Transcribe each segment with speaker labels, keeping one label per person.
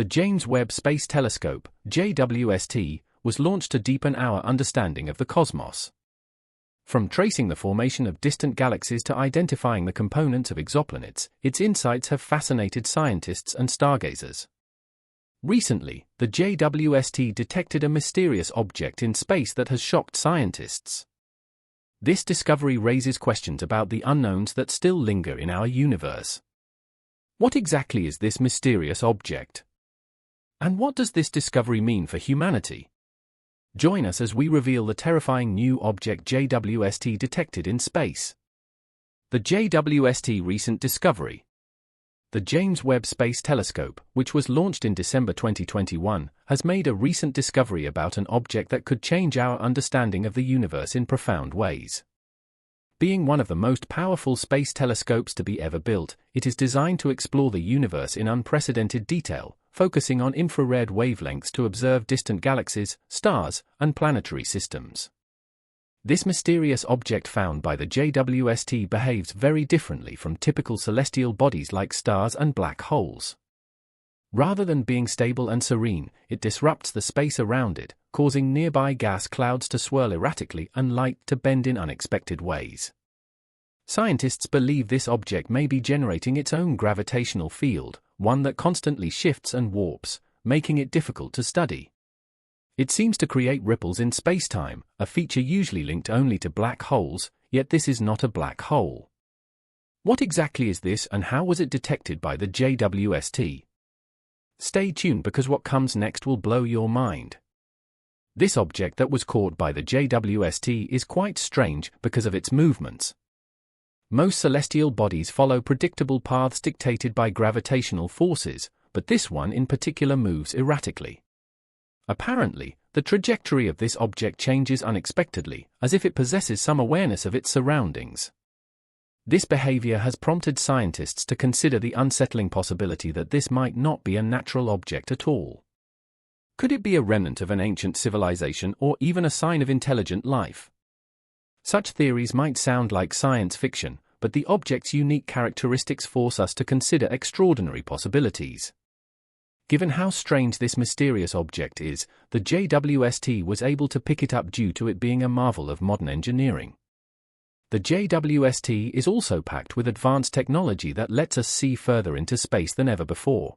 Speaker 1: The James Webb Space Telescope, JWST, was launched to deepen our understanding of the cosmos. From tracing the formation of distant galaxies to identifying the components of exoplanets, its insights have fascinated scientists and stargazers. Recently, the JWST detected a mysterious object in space that has shocked scientists. This discovery raises questions about the unknowns that still linger in our universe. What exactly is this mysterious object? And what does this discovery mean for humanity? Join us as we reveal the terrifying new object JWST detected in space. The JWST recent discovery. The James Webb Space Telescope, which was launched in December 2021, has made a recent discovery about an object that could change our understanding of the universe in profound ways. Being one of the most powerful space telescopes to be ever built, it is designed to explore the universe in unprecedented detail, focusing on infrared wavelengths to observe distant galaxies, stars, and planetary systems. This mysterious object found by the JWST behaves very differently from typical celestial bodies like stars and black holes. Rather than being stable and serene, it disrupts the space around it, causing nearby gas clouds to swirl erratically and light to bend in unexpected ways. Scientists believe this object may be generating its own gravitational field, one that constantly shifts and warps, making it difficult to study. It seems to create ripples in spacetime, a feature usually linked only to black holes, yet this is not a black hole. What exactly is this and how was it detected by the JWST? Stay tuned because what comes next will blow your mind. This object that was caught by the JWST is quite strange because of its movements. Most celestial bodies follow predictable paths dictated by gravitational forces, but this one in particular moves erratically. Apparently, the trajectory of this object changes unexpectedly, as if it possesses some awareness of its surroundings. This behavior has prompted scientists to consider the unsettling possibility that this might not be a natural object at all. Could it be a remnant of an ancient civilization or even a sign of intelligent life? Such theories might sound like science fiction, but the object's unique characteristics force us to consider extraordinary possibilities. Given how strange this mysterious object is, the JWST was able to pick it up due to it being a marvel of modern engineering. The JWST is also packed with advanced technology that lets us see further into space than ever before.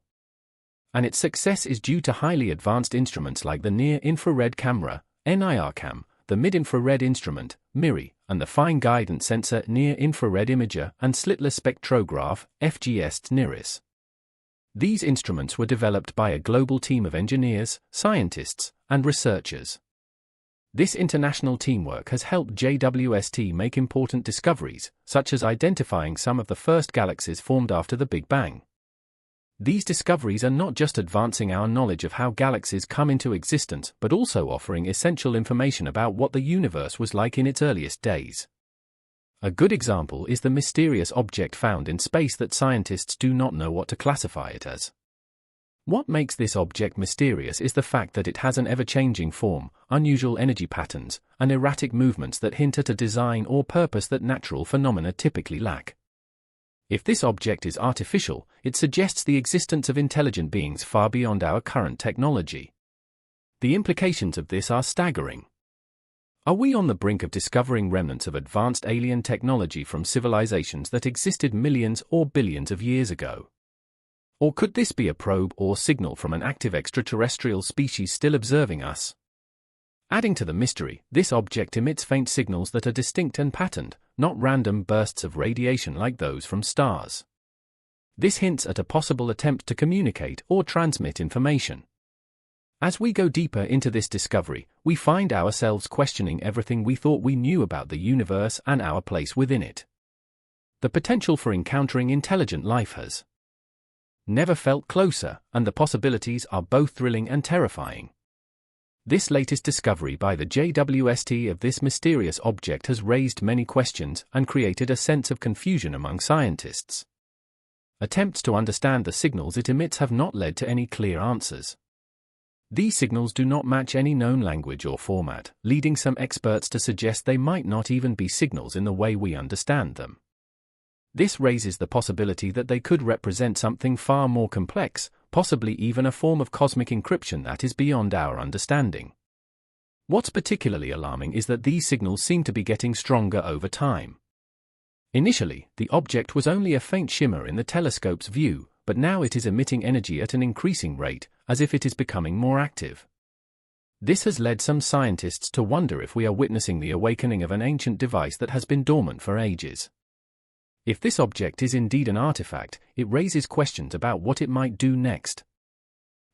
Speaker 1: And its success is due to highly advanced instruments like the Near-Infrared Camera, NIRCam, the Mid-Infrared Instrument, MIRI, and the Fine Guidance Sensor Near-Infrared Imager and Slitless Spectrograph, FGS NIRIS. These instruments were developed by a global team of engineers, scientists, and researchers. This international teamwork has helped JWST make important discoveries, such as identifying some of the first galaxies formed after the Big Bang. These discoveries are not just advancing our knowledge of how galaxies come into existence but also offering essential information about what the universe was like in its earliest days. A good example is the mysterious object found in space that scientists do not know what to classify it as. What makes this object mysterious is the fact that it has an ever-changing form, unusual energy patterns, and erratic movements that hint at a design or purpose that natural phenomena typically lack. If this object is artificial, it suggests the existence of intelligent beings far beyond our current technology. The implications of this are staggering. Are we on the brink of discovering remnants of advanced alien technology from civilizations that existed millions or billions of years ago? Or could this be a probe or signal from an active extraterrestrial species still observing us? Adding to the mystery, this object emits faint signals that are distinct and patterned, not random bursts of radiation like those from stars. This hints at a possible attempt to communicate or transmit information. As we go deeper into this discovery, we find ourselves questioning everything we thought we knew about the universe and our place within it. The potential for encountering intelligent life has never felt closer, and the possibilities are both thrilling and terrifying. This latest discovery by the JWST of this mysterious object has raised many questions and created a sense of confusion among scientists. Attempts to understand the signals it emits have not led to any clear answers. These signals do not match any known language or format, leading some experts to suggest they might not even be signals in the way we understand them. This raises the possibility that they could represent something far more complex, possibly even a form of cosmic encryption that is beyond our understanding. What's particularly alarming is that these signals seem to be getting stronger over time. Initially, the object was only a faint shimmer in the telescope's view, but now it is emitting energy at an increasing rate, as if it is becoming more active. This has led some scientists to wonder if we are witnessing the awakening of an ancient device that has been dormant for ages. If this object is indeed an artifact, it raises questions about what it might do next.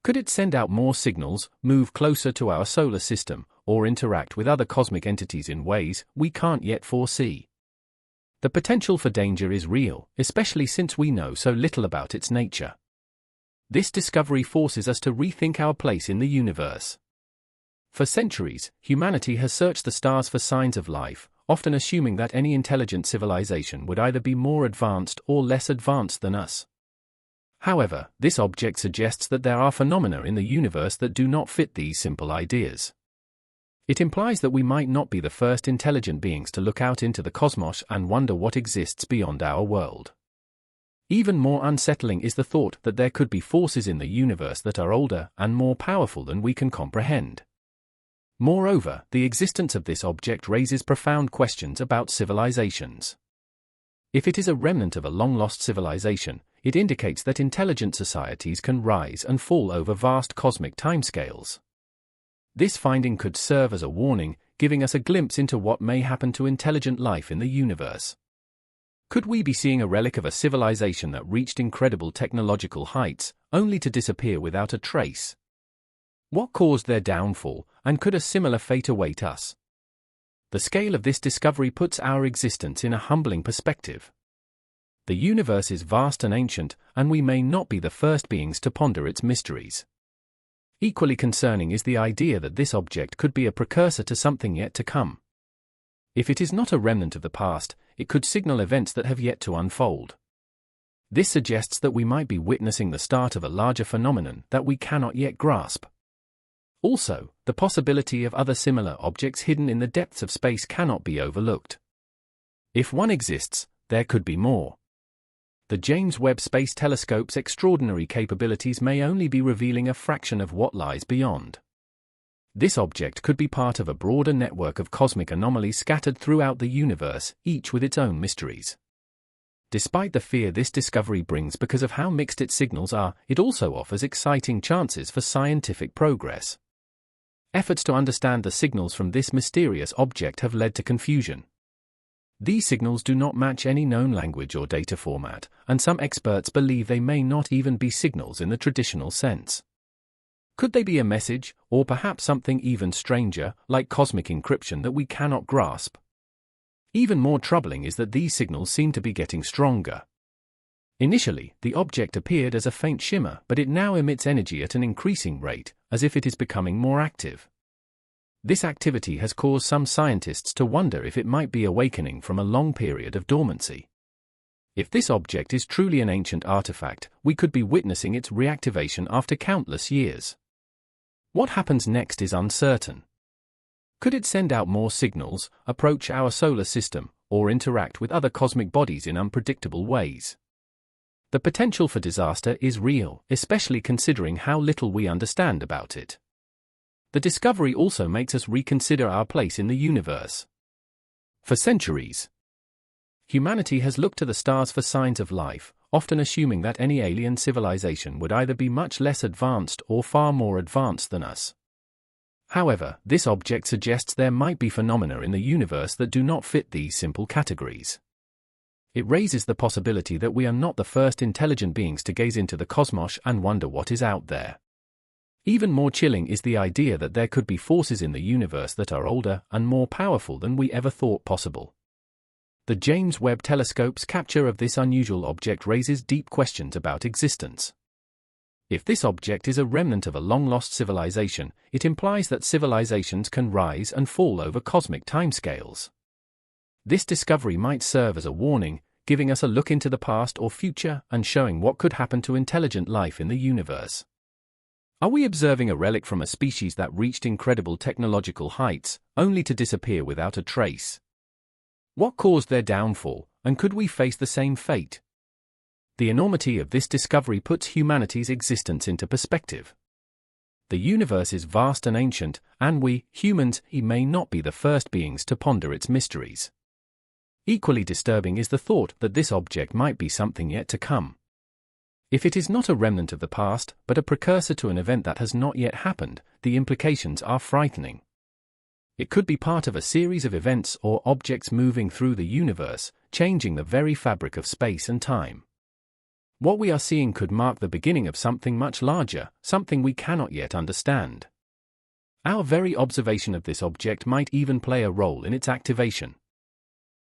Speaker 1: Could it send out more signals, move closer to our solar system, or interact with other cosmic entities in ways we can't yet foresee? The potential for danger is real, especially since we know so little about its nature. This discovery forces us to rethink our place in the universe. For centuries, humanity has searched the stars for signs of life, often assuming that any intelligent civilization would either be more advanced or less advanced than us. However, this object suggests that there are phenomena in the universe that do not fit these simple ideas. It implies that we might not be the first intelligent beings to look out into the cosmos and wonder what exists beyond our world. Even more unsettling is the thought that there could be forces in the universe that are older and more powerful than we can comprehend. Moreover, the existence of this object raises profound questions about civilizations. If it is a remnant of a long-lost civilization, it indicates that intelligent societies can rise and fall over vast cosmic timescales. This finding could serve as a warning, giving us a glimpse into what may happen to intelligent life in the universe. Could we be seeing a relic of a civilization that reached incredible technological heights, only to disappear without a trace? What caused their downfall, and could a similar fate await us? The scale of this discovery puts our existence in a humbling perspective. The universe is vast and ancient, and we may not be the first beings to ponder its mysteries. Equally concerning is the idea that this object could be a precursor to something yet to come. If it is not a remnant of the past, it could signal events that have yet to unfold. This suggests that we might be witnessing the start of a larger phenomenon that we cannot yet grasp. Also, the possibility of other similar objects hidden in the depths of space cannot be overlooked. If one exists, there could be more. The James Webb Space Telescope's extraordinary capabilities may only be revealing a fraction of what lies beyond. This object could be part of a broader network of cosmic anomalies scattered throughout the universe, each with its own mysteries. Despite the fear this discovery brings because of how mixed its signals are, it also offers exciting chances for scientific progress. Efforts to understand the signals from this mysterious object have led to confusion. These signals do not match any known language or data format, and some experts believe they may not even be signals in the traditional sense. Could they be a message, or perhaps something even stranger, like cosmic encryption that we cannot grasp? Even more troubling is that these signals seem to be getting stronger. Initially, the object appeared as a faint shimmer, but it now emits energy at an increasing rate, as if it is becoming more active. This activity has caused some scientists to wonder if it might be awakening from a long period of dormancy. If this object is truly an ancient artifact, we could be witnessing its reactivation after countless years. What happens next is uncertain. Could it send out more signals, approach our solar system, or interact with other cosmic bodies in unpredictable ways? The potential for disaster is real, especially considering how little we understand about it. The discovery also makes us reconsider our place in the universe. For centuries, humanity has looked to the stars for signs of life, often assuming that any alien civilization would either be much less advanced or far more advanced than us. However, this object suggests there might be phenomena in the universe that do not fit these simple categories. It raises the possibility that we are not the first intelligent beings to gaze into the cosmos and wonder what is out there. Even more chilling is the idea that there could be forces in the universe that are older and more powerful than we ever thought possible. The James Webb Telescope's capture of this unusual object raises deep questions about existence. If this object is a remnant of a long-lost civilization, it implies that civilizations can rise and fall over cosmic timescales. This discovery might serve as a warning, giving us a look into the past or future and showing what could happen to intelligent life in the universe. Are we observing a relic from a species that reached incredible technological heights, only to disappear without a trace? What caused their downfall, and could we face the same fate? The enormity of this discovery puts humanity's existence into perspective. The universe is vast and ancient, and we, humans, may not be the first beings to ponder its mysteries. Equally disturbing is the thought that this object might be something yet to come. If it is not a remnant of the past, but a precursor to an event that has not yet happened, the implications are frightening. It could be part of a series of events or objects moving through the universe, changing the very fabric of space and time. What we are seeing could mark the beginning of something much larger, something we cannot yet understand. Our very observation of this object might even play a role in its activation.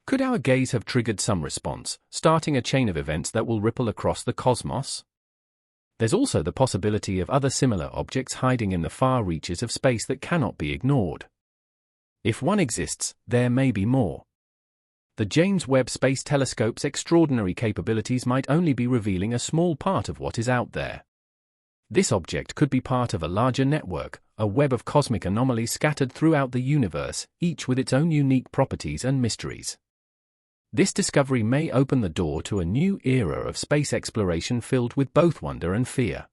Speaker 1: Could our gaze have triggered some response, starting a chain of events that will ripple across the cosmos? There's also the possibility of other similar objects hiding in the far reaches of space that cannot be ignored. If one exists, there may be more. The James Webb Space Telescope's extraordinary capabilities might only be revealing a small part of what is out there. This object could be part of a larger network, a web of cosmic anomalies scattered throughout the universe, each with its own unique properties and mysteries. This discovery may open the door to a new era of space exploration filled with both wonder and fear.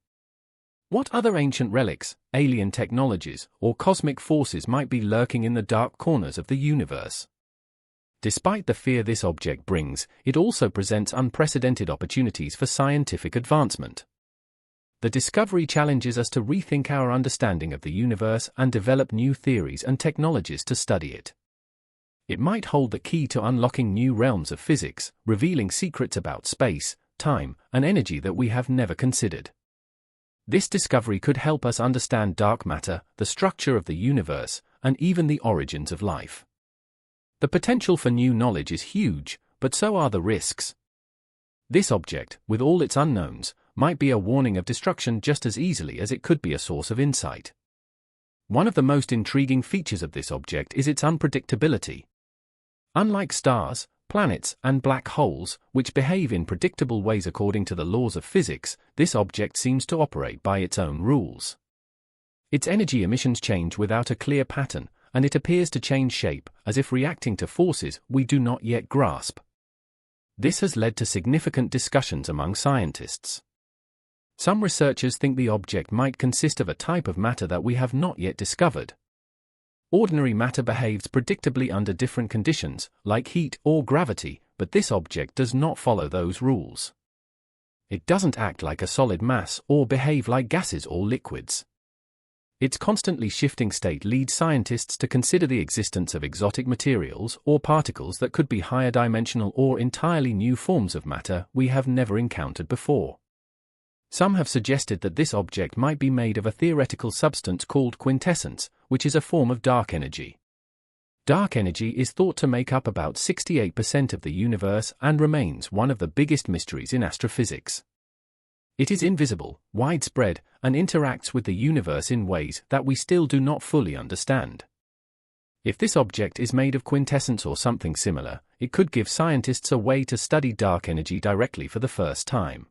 Speaker 1: What other ancient relics, alien technologies, or cosmic forces might be lurking in the dark corners of the universe? Despite the fear this object brings, it also presents unprecedented opportunities for scientific advancement. The discovery challenges us to rethink our understanding of the universe and develop new theories and technologies to study it. It might hold the key to unlocking new realms of physics, revealing secrets about space, time, and energy that we have never considered. This discovery could help us understand dark matter, the structure of the universe, and even the origins of life. The potential for new knowledge is huge, but so are the risks. This object, with all its unknowns, might be a warning of destruction just as easily as it could be a source of insight. One of the most intriguing features of this object is its unpredictability. Unlike stars, planets, and black holes, which behave in predictable ways according to the laws of physics, this object seems to operate by its own rules. Its energy emissions change without a clear pattern, and it appears to change shape, as if reacting to forces we do not yet grasp. This has led to significant discussions among scientists. Some researchers think the object might consist of a type of matter that we have not yet discovered. Ordinary matter behaves predictably under different conditions, like heat or gravity, but this object does not follow those rules. It doesn't act like a solid mass or behave like gases or liquids. Its constantly shifting state leads scientists to consider the existence of exotic materials or particles that could be higher dimensional or entirely new forms of matter we have never encountered before. Some have suggested that this object might be made of a theoretical substance called quintessence, which is a form of dark energy. Dark energy is thought to make up about 68% of the universe and remains one of the biggest mysteries in astrophysics. It is invisible, widespread, and interacts with the universe in ways that we still do not fully understand. If this object is made of quintessence or something similar, it could give scientists a way to study dark energy directly for the first time.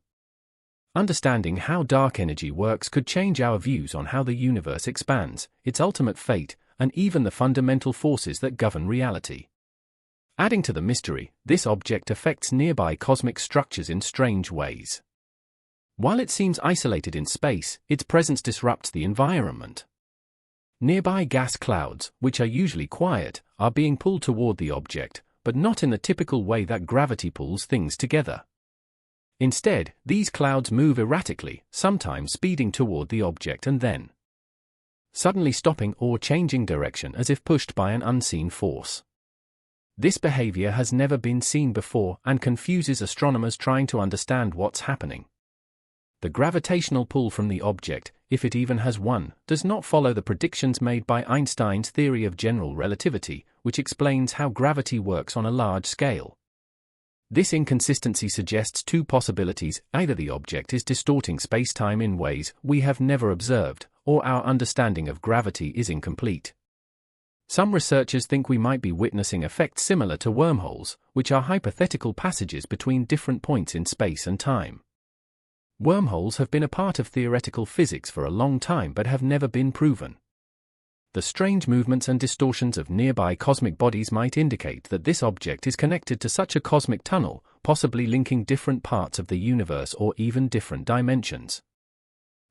Speaker 1: Understanding how dark energy works could change our views on how the universe expands, its ultimate fate, and even the fundamental forces that govern reality. Adding to the mystery, this object affects nearby cosmic structures in strange ways. While it seems isolated in space, its presence disrupts the environment. Nearby gas clouds, which are usually quiet, are being pulled toward the object, but not in the typical way that gravity pulls things together. Instead, these clouds move erratically, sometimes speeding toward the object and then suddenly stopping or changing direction as if pushed by an unseen force. This behavior has never been seen before and confuses astronomers trying to understand what's happening. The gravitational pull from the object, if it even has one, does not follow the predictions made by Einstein's theory of general relativity, which explains how gravity works on a large scale. This inconsistency suggests two possibilities: either the object is distorting space-time in ways we have never observed, or our understanding of gravity is incomplete. Some researchers think we might be witnessing effects similar to wormholes, which are hypothetical passages between different points in space and time. Wormholes have been a part of theoretical physics for a long time but have never been proven. The strange movements and distortions of nearby cosmic bodies might indicate that this object is connected to such a cosmic tunnel, possibly linking different parts of the universe or even different dimensions.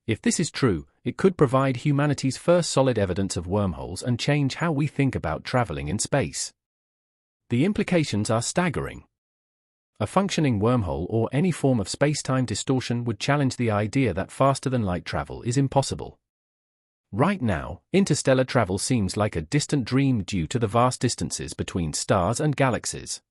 Speaker 1: If this is true, it could provide humanity's first solid evidence of wormholes and change how we think about traveling in space. The implications are staggering. A functioning wormhole or any form of space-time distortion would challenge the idea that faster-than-light travel is impossible. Right now, interstellar travel seems like a distant dream due to the vast distances between stars and galaxies.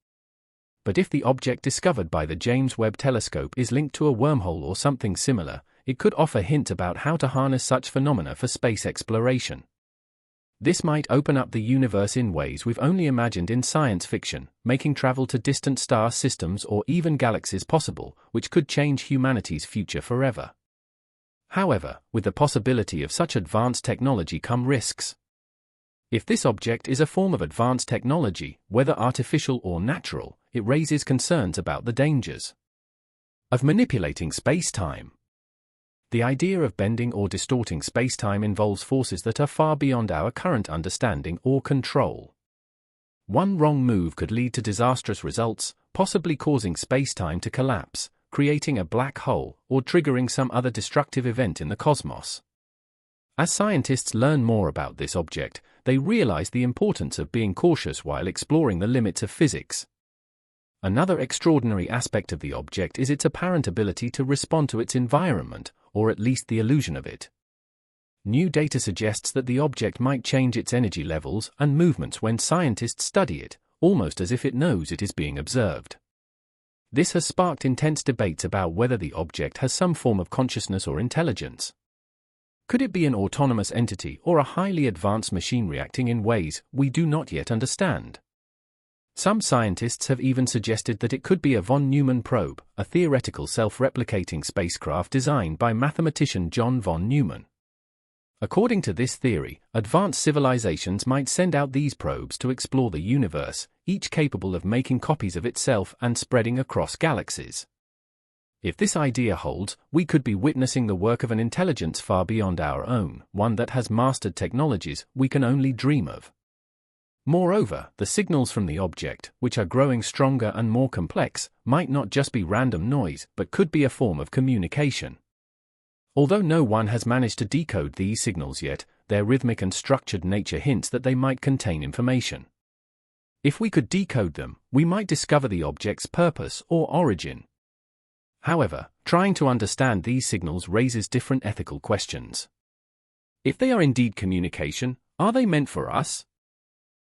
Speaker 1: But if the object discovered by the James Webb Telescope is linked to a wormhole or something similar, it could offer hints about how to harness such phenomena for space exploration. This might open up the universe in ways we've only imagined in science fiction, making travel to distant star systems or even galaxies possible, which could change humanity's future forever. However, with the possibility of such advanced technology come risks. If this object is a form of advanced technology, whether artificial or natural, it raises concerns about the dangers of manipulating space-time. The idea of bending or distorting space-time involves forces that are far beyond our current understanding or control. One wrong move could lead to disastrous results, possibly causing space-time to collapse, creating a black hole, or triggering some other destructive event in the cosmos. As scientists learn more about this object, they realize the importance of being cautious while exploring the limits of physics. Another extraordinary aspect of the object is its apparent ability to respond to its environment, or at least the illusion of it. New data suggests that the object might change its energy levels and movements when scientists study it, almost as if it knows it is being observed. This has sparked intense debates about whether the object has some form of consciousness or intelligence. Could it be an autonomous entity or a highly advanced machine reacting in ways we do not yet understand? Some scientists have even suggested that it could be a von Neumann probe, a theoretical self-replicating spacecraft designed by mathematician John von Neumann. According to this theory, advanced civilizations might send out these probes to explore the universe, each capable of making copies of itself and spreading across galaxies. If this idea holds, we could be witnessing the work of an intelligence far beyond our own, one that has mastered technologies we can only dream of. Moreover, the signals from the object, which are growing stronger and more complex, might not just be random noise, but could be a form of communication. Although no one has managed to decode these signals yet, their rhythmic and structured nature hints that they might contain information. If we could decode them, we might discover the object's purpose or origin. However, trying to understand these signals raises different ethical questions. If they are indeed communication, are they meant for us?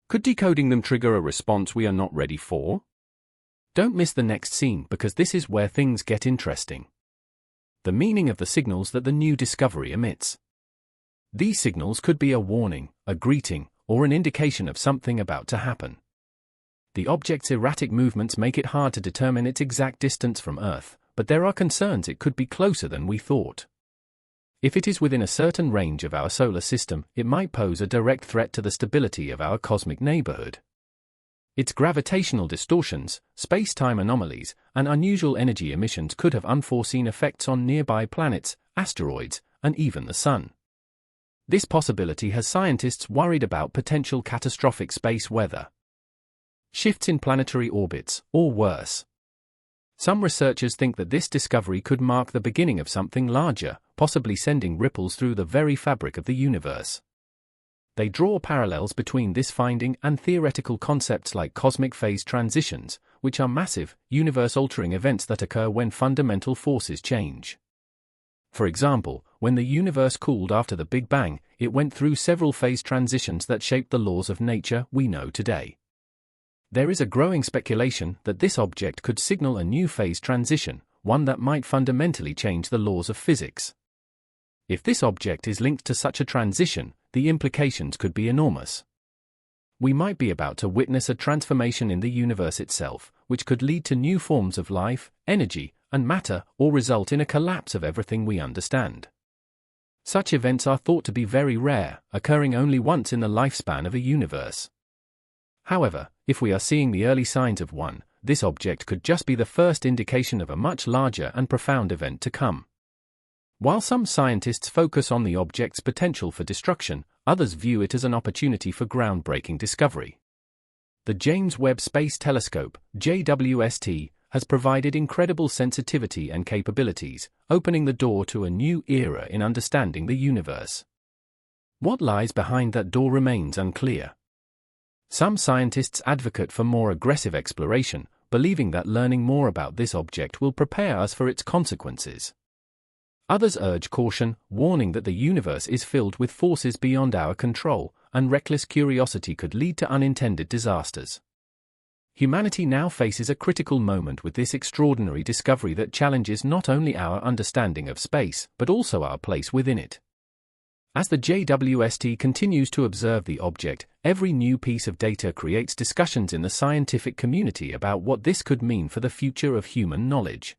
Speaker 1: Could decoding them trigger a response we are not ready for? Don't miss the next scene because this is where things get interesting. The meaning of the signals that the new discovery emits. These signals could be a warning, a greeting, or an indication of something about to happen. The object's erratic movements make it hard to determine its exact distance from Earth, but there are concerns it could be closer than we thought. If it is within a certain range of our solar system, it might pose a direct threat to the stability of our cosmic neighborhood. Its gravitational distortions, space-time anomalies, and unusual energy emissions could have unforeseen effects on nearby planets, asteroids, and even the Sun. This possibility has scientists worried about potential catastrophic space weather. Shifts in planetary orbits, or worse. Some researchers think that this discovery could mark the beginning of something larger, possibly sending ripples through the very fabric of the universe. They draw parallels between this finding and theoretical concepts like cosmic phase transitions, which are massive, universe-altering events that occur when fundamental forces change. For example, when the universe cooled after the Big Bang, it went through several phase transitions that shaped the laws of nature we know today. There is a growing speculation that this object could signal a new phase transition, one that might fundamentally change the laws of physics. If this object is linked to such a transition, the implications could be enormous. We might be about to witness a transformation in the universe itself, which could lead to new forms of life, energy, and matter, or result in a collapse of everything we understand. Such events are thought to be very rare, occurring only once in the lifespan of a universe. However, if we are seeing the early signs of one, this object could just be the first indication of a much larger and profound event to come. While some scientists focus on the object's potential for destruction, others view it as an opportunity for groundbreaking discovery. The James Webb Space Telescope, JWST, has provided incredible sensitivity and capabilities, opening the door to a new era in understanding the universe. What lies behind that door remains unclear. Some scientists advocate for more aggressive exploration, believing that learning more about this object will prepare us for its consequences. Others urge caution, warning that the universe is filled with forces beyond our control, and reckless curiosity could lead to unintended disasters. Humanity now faces a critical moment with this extraordinary discovery that challenges not only our understanding of space, but also our place within it. As the JWST continues to observe the object, every new piece of data creates discussions in the scientific community about what this could mean for the future of human knowledge.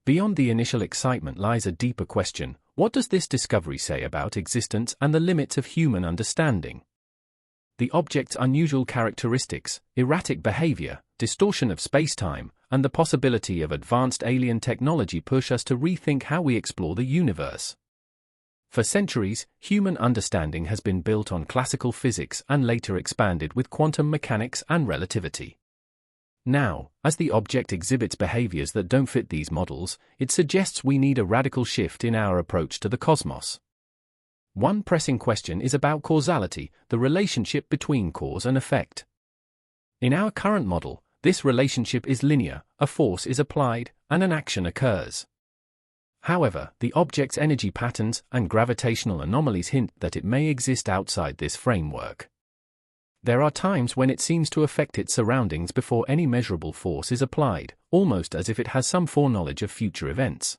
Speaker 1: Beyond the initial excitement lies a deeper question: what does this discovery say about existence and the limits of human understanding? The object's unusual characteristics, erratic behavior, distortion of space-time, and the possibility of advanced alien technology push us to rethink how we explore the universe. For centuries, human understanding has been built on classical physics and later expanded with quantum mechanics and relativity. Now, as the object exhibits behaviors that don't fit these models, it suggests we need a radical shift in our approach to the cosmos. One pressing question is about causality, the relationship between cause and effect. In our current model, this relationship is linear: a force is applied, and an action occurs. However, the object's energy patterns and gravitational anomalies hint that it may exist outside this framework. There are times when it seems to affect its surroundings before any measurable force is applied, almost as if it has some foreknowledge of future events.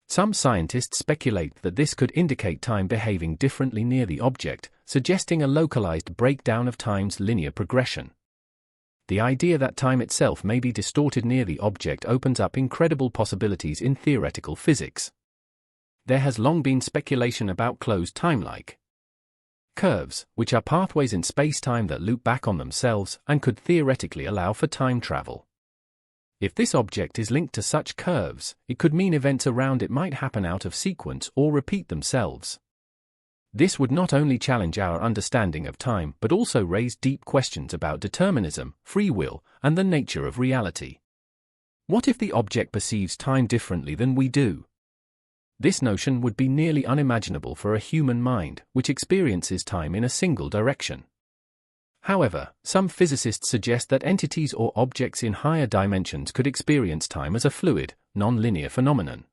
Speaker 1: Some scientists speculate that this could indicate time behaving differently near the object, suggesting a localized breakdown of time's linear progression. The idea that time itself may be distorted near the object opens up incredible possibilities in theoretical physics. There has long been speculation about closed time-like curves, which are pathways in space-time that loop back on themselves and could theoretically allow for time travel. If this object is linked to such curves, it could mean events around it might happen out of sequence or repeat themselves. This would not only challenge our understanding of time but also raise deep questions about determinism, free will, and the nature of reality. What if the object perceives time differently than we do? This notion would be nearly unimaginable for a human mind, which experiences time in a single direction. However, some physicists suggest that entities or objects in higher dimensions could experience time as a fluid, non-linear phenomenon.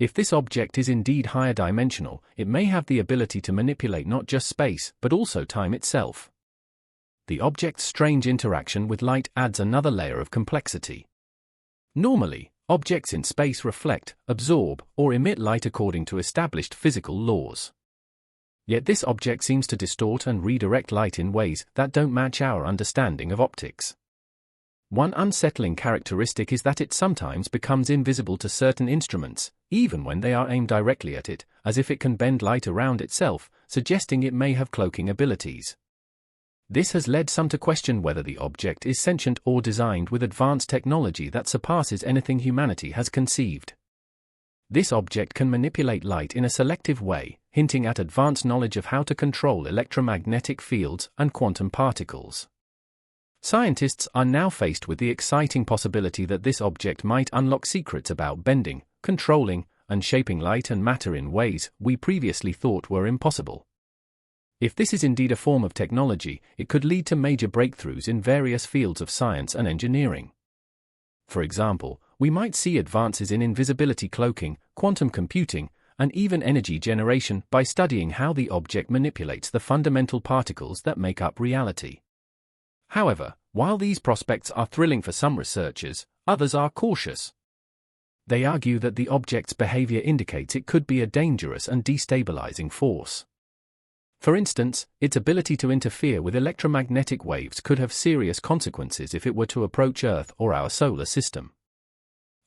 Speaker 1: If this object is indeed higher dimensional, it may have the ability to manipulate not just space, but also time itself. The object's strange interaction with light adds another layer of complexity. Normally, objects in space reflect, absorb, or emit light according to established physical laws. Yet this object seems to distort and redirect light in ways that don't match our understanding of optics. One unsettling characteristic is that it sometimes becomes invisible to certain instruments, even when they are aimed directly at it, as if it can bend light around itself, suggesting it may have cloaking abilities. This has led some to question whether the object is sentient or designed with advanced technology that surpasses anything humanity has conceived. This object can manipulate light in a selective way, hinting at advanced knowledge of how to control electromagnetic fields and quantum particles. Scientists are now faced with the exciting possibility that this object might unlock secrets about bending, controlling, and shaping light and matter in ways we previously thought were impossible. If this is indeed a form of technology, it could lead to major breakthroughs in various fields of science and engineering. For example, we might see advances in invisibility cloaking, quantum computing, and even energy generation by studying how the object manipulates the fundamental particles that make up reality. However, while these prospects are thrilling for some researchers, others are cautious. They argue that the object's behavior indicates it could be a dangerous and destabilizing force. For instance, its ability to interfere with electromagnetic waves could have serious consequences if it were to approach Earth or our solar system.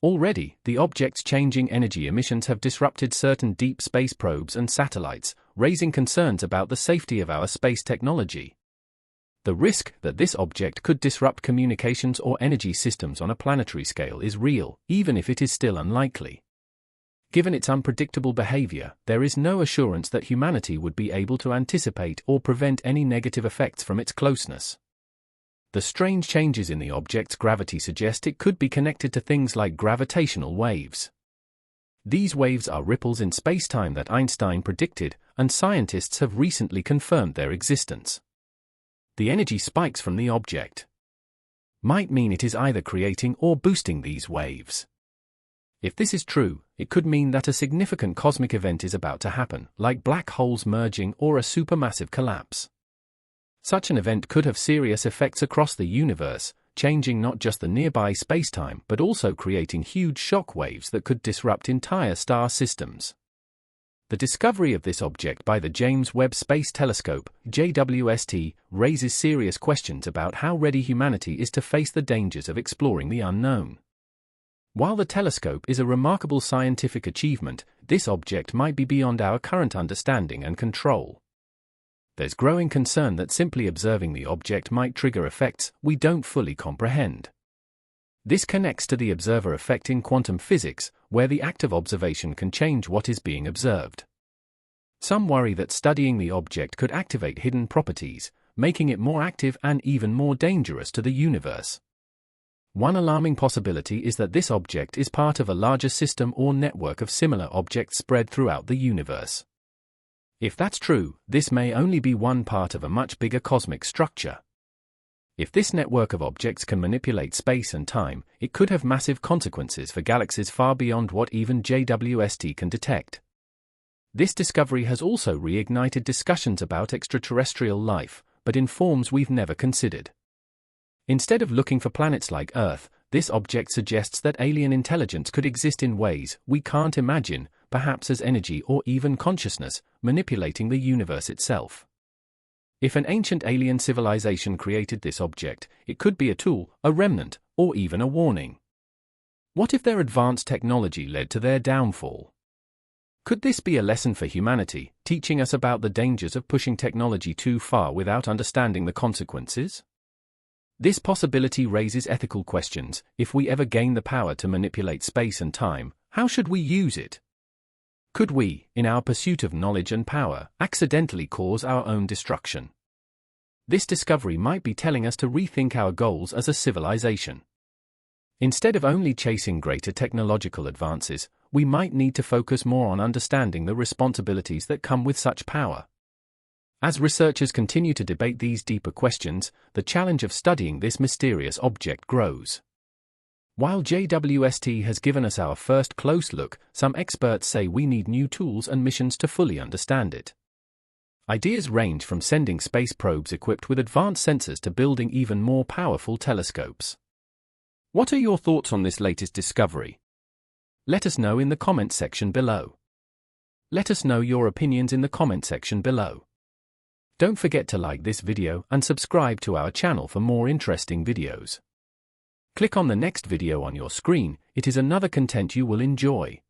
Speaker 1: Already, the object's changing energy emissions have disrupted certain deep space probes and satellites, raising concerns about the safety of our space technology. The risk that this object could disrupt communications or energy systems on a planetary scale is real, even if it is still unlikely. Given its unpredictable behavior, there is no assurance that humanity would be able to anticipate or prevent any negative effects from its closeness. The strange changes in the object's gravity suggest it could be connected to things like gravitational waves. These waves are ripples in spacetime that Einstein predicted, and scientists have recently confirmed their existence. The energy spikes from the object might mean it is either creating or boosting these waves. If this is true, it could mean that a significant cosmic event is about to happen, like black holes merging or a supermassive collapse. Such an event could have serious effects across the universe, changing not just the nearby spacetime but also creating huge shock waves that could disrupt entire star systems. The discovery of this object by the James Webb Space Telescope, JWST, raises serious questions about how ready humanity is to face the dangers of exploring the unknown. While the telescope is a remarkable scientific achievement, this object might be beyond our current understanding and control. There's growing concern that simply observing the object might trigger effects we don't fully comprehend. This connects to the observer effect in quantum physics, where the act of observation can change what is being observed. Some worry that studying the object could activate hidden properties, making it more active and even more dangerous to the universe. One alarming possibility is that this object is part of a larger system or network of similar objects spread throughout the universe. If that's true, this may only be one part of a much bigger cosmic structure. If this network of objects can manipulate space and time, it could have massive consequences for galaxies far beyond what even JWST can detect. This discovery has also reignited discussions about extraterrestrial life, but in forms we've never considered. Instead of looking for planets like Earth, this object suggests that alien intelligence could exist in ways we can't imagine, perhaps as energy or even consciousness, manipulating the universe itself. If an ancient alien civilization created this object, it could be a tool, a remnant, or even a warning. What if their advanced technology led to their downfall? Could this be a lesson for humanity, teaching us about the dangers of pushing technology too far without understanding the consequences? This possibility raises ethical questions. If we ever gain the power to manipulate space and time, how should we use it? Could we, in our pursuit of knowledge and power, accidentally cause our own destruction? This discovery might be telling us to rethink our goals as a civilization. Instead of only chasing greater technological advances, we might need to focus more on understanding the responsibilities that come with such power. As researchers continue to debate these deeper questions, the challenge of studying this mysterious object grows. While JWST has given us our first close look, some experts say we need new tools and missions to fully understand it. Ideas range from sending space probes equipped with advanced sensors to building even more powerful telescopes. What are your thoughts on this latest discovery? Let us know in the comment section below. Let us know your opinions in the comment section below. Don't forget to like this video and subscribe to our channel for more interesting videos. Click on the next video on your screen, it is another content you will enjoy.